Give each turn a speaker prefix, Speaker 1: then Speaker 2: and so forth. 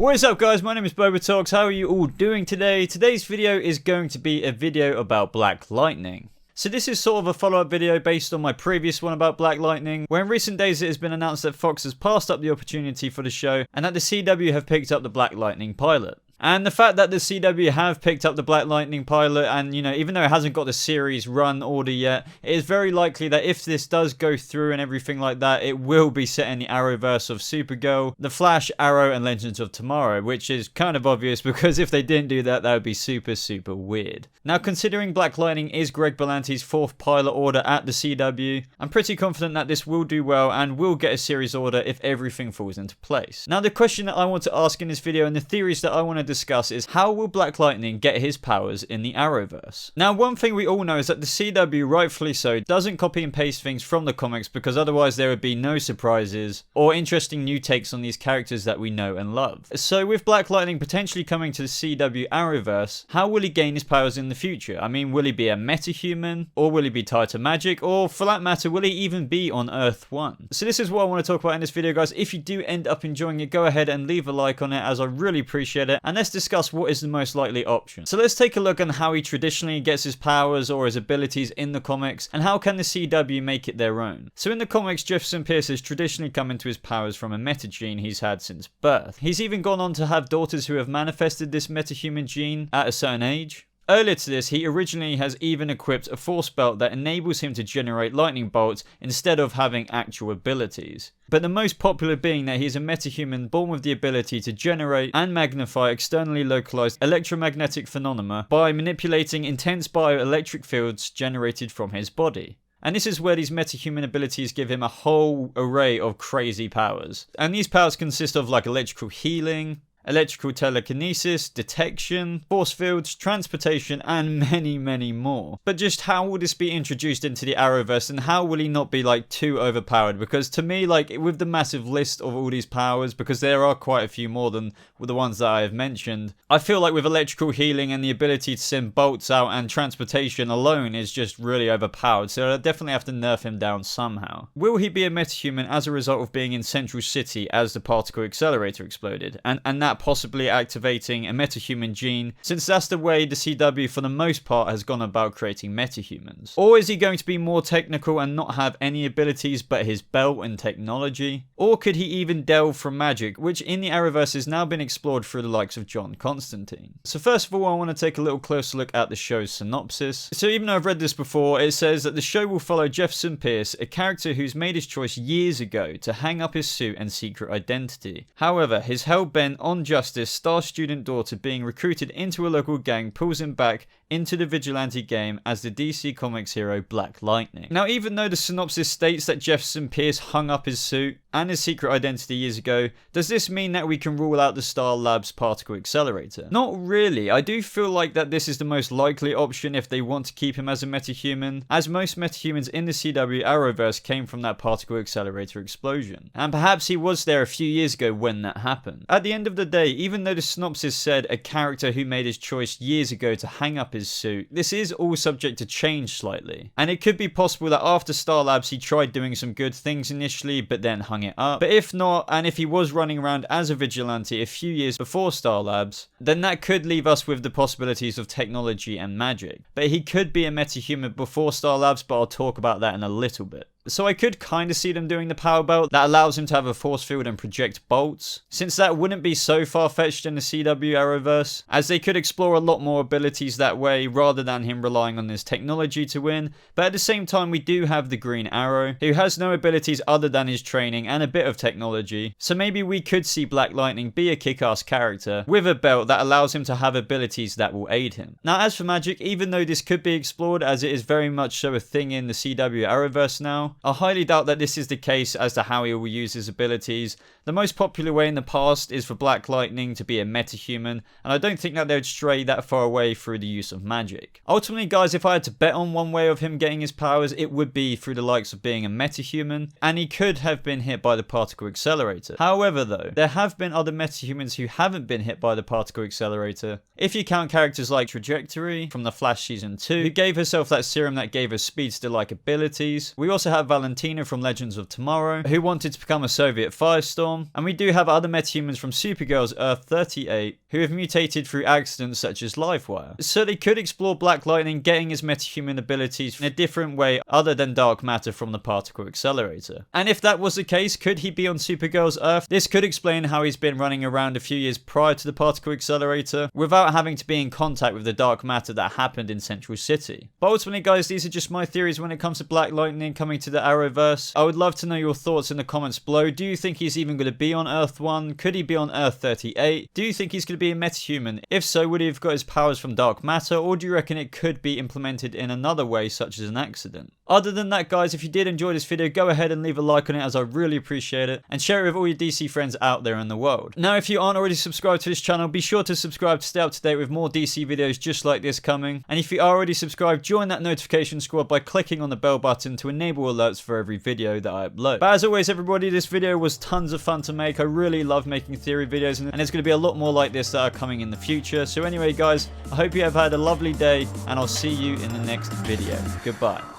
Speaker 1: What is up, guys? My name is BobaTalks. How are you all doing today? Today's video is going to be a video about Black Lightning. So this is sort of a follow-up video based on my previous one about Black Lightning, where in recent days it has been announced that Fox has passed up the opportunity for the show and that the CW have picked up the Black Lightning pilot. And the fact that the CW have picked up the Black Lightning pilot and, even though it hasn't got the series run order yet, it is very likely that if this does go through and everything like that, it will be set in the Arrowverse of Supergirl, The Flash, Arrow, and Legends of Tomorrow, which is kind of obvious because if they didn't do that, that would be super weird. Now, considering Black Lightning is Greg Berlanti's fourth pilot order at the CW, I'm pretty confident that this will do well and will get a series order if everything falls into place. Now, the question that I want to ask in this video and the theories that I want to discuss is how will Black Lightning get his powers in the Arrowverse? Now, one thing we all know is that the CW, rightfully so, doesn't copy and paste things from the comics because otherwise there would be no surprises or interesting new takes on these characters that we know and love. So with Black Lightning potentially coming to the CW Arrowverse, how will he gain his powers in the future? I mean, will he be a metahuman, or will he be tied to magic, or for that matter, will he even be on Earth 1? So this is what I want to talk about in this video, guys. If you do end up enjoying it, go ahead and leave a like on it, as I really appreciate it, and let's discuss what is the most likely option. So let's take a look on how he traditionally gets his powers or his abilities in the comics, and how can the CW make it their own. So in the comics, Jefferson Pierce has traditionally come into his powers from a meta gene he's had since birth. He's even gone on to have daughters who have manifested this metahuman gene at a certain age. Earlier to this, he originally has even equipped a force belt that enables him to generate lightning bolts instead of having actual abilities. But the most popular being that he's a metahuman born with the ability to generate and magnify externally localized electromagnetic phenomena by manipulating intense bioelectric fields generated from his body. And this is where these metahuman abilities give him a whole array of crazy powers. And these powers consist of like electrical healing, electrical telekinesis, detection, force fields, transportation, and many more. But just how will this be introduced into the Arrowverse, and how will he not be like too overpowered? Because to me, like with the massive list of all these powers, because there are quite a few more than the ones that I have mentioned, I feel like with electrical healing and the ability to send bolts out and transportation alone is just really overpowered, so I definitely have to nerf him down somehow. Will he be a metahuman as a result of being in Central City as the particle accelerator exploded, and that possibly activating a metahuman gene, since that's the way the CW for the most part has gone about creating metahumans? Or is he going to be more technical and not have any abilities but his belt and technology? Or could he even delve from magic, which in the Arrowverse has now been explored through the likes of John Constantine? So first of all, I want to take a little closer look at the show's synopsis. So even though I've read this before, it says that the show will follow Jefferson Pierce, a character who's made his choice years ago to hang up his suit and secret identity. However, his hell-bent on justice star student daughter being recruited into a local gang pulls him back into the vigilante game as the DC Comics hero Black Lightning. Now, even though the synopsis states that Jefferson Pierce hung up his suit and his secret identity years ago, does this mean that we can rule out the Star Labs particle accelerator? Not really. I do feel like that this is the most likely option if they want to keep him as a metahuman, as most metahumans in the CW Arrowverse came from that particle accelerator explosion. And perhaps he was there a few years ago when that happened. At the end of the day, even though the synopsis said a character who made his choice years ago to hang up his suit, this is all subject to change slightly. And it could be possible that after Star Labs he tried doing some good things initially but then hung it up. But if not, and if he was running around as a vigilante a few years before Star Labs, then that could leave us with the possibilities of technology and magic. But he could be a metahuman before Star Labs, but I'll talk about that in a little bit. So I could kind of see them doing the power belt that allows him to have a force field and project bolts, since that wouldn't be so far-fetched in the CW Arrowverse, as they could explore a lot more abilities that way rather than him relying on his technology to win. But at the same time, we do have the Green Arrow, who has no abilities other than his training and a bit of technology, so maybe we could see Black Lightning be a kick-ass character with a belt that allows him to have abilities that will aid him. Now, as for magic, even though this could be explored as it is very much so a thing in the CW Arrowverse now, I highly doubt that this is the case as to how he will use his abilities. The most popular way in the past is for Black Lightning to be a metahuman, and I don't think that they would stray that far away through the use of magic. Ultimately, guys, if I had to bet on one way of him getting his powers, it would be through the likes of being a metahuman, and he could have been hit by the particle accelerator. However, though, there have been other metahumans who haven't been hit by the particle accelerator. If you count characters like Trajectory from The Flash Season 2, who gave herself that serum that gave her speedster-like abilities. We also have Valentina from Legends of Tomorrow, who wanted to become a Soviet firestorm, Earth.com, and we do have other metahumans from Supergirl's Earth-38 who have mutated through accidents such as Livewire. So they could explore Black Lightning getting his metahuman abilities in a different way other than dark matter from the particle accelerator. And if that was the case, could he be on Supergirl's Earth? This could explain how he's been running around a few years prior to the particle accelerator without having to be in contact with the dark matter that happened in Central City. But ultimately, guys, these are just my theories when it comes to Black Lightning coming to the Arrowverse. I would love to know your thoughts in the comments below. Do you think he's even going to be on Earth 1? Could he be on Earth-38? Do you think he's going to be a metahuman? If so, would he have got his powers from dark matter, or do you reckon it could be implemented in another way, such as an accident? Other than that, guys, if you did enjoy this video, go ahead and leave a like on it, as I really appreciate it, and share it with all your DC friends out there in the world. Now, if you aren't already subscribed to this channel, be sure to subscribe to stay up to date with more DC videos just like this coming. And if you are already subscribed, join that notification squad by clicking on the bell button to enable alerts for every video that I upload. But as always, everybody, this video was tons of fun to make. I really love making theory videos, and there's going to be a lot more like this that are coming in the future. So anyway, guys, I hope you have had a lovely day, and I'll see you in the next video. Goodbye.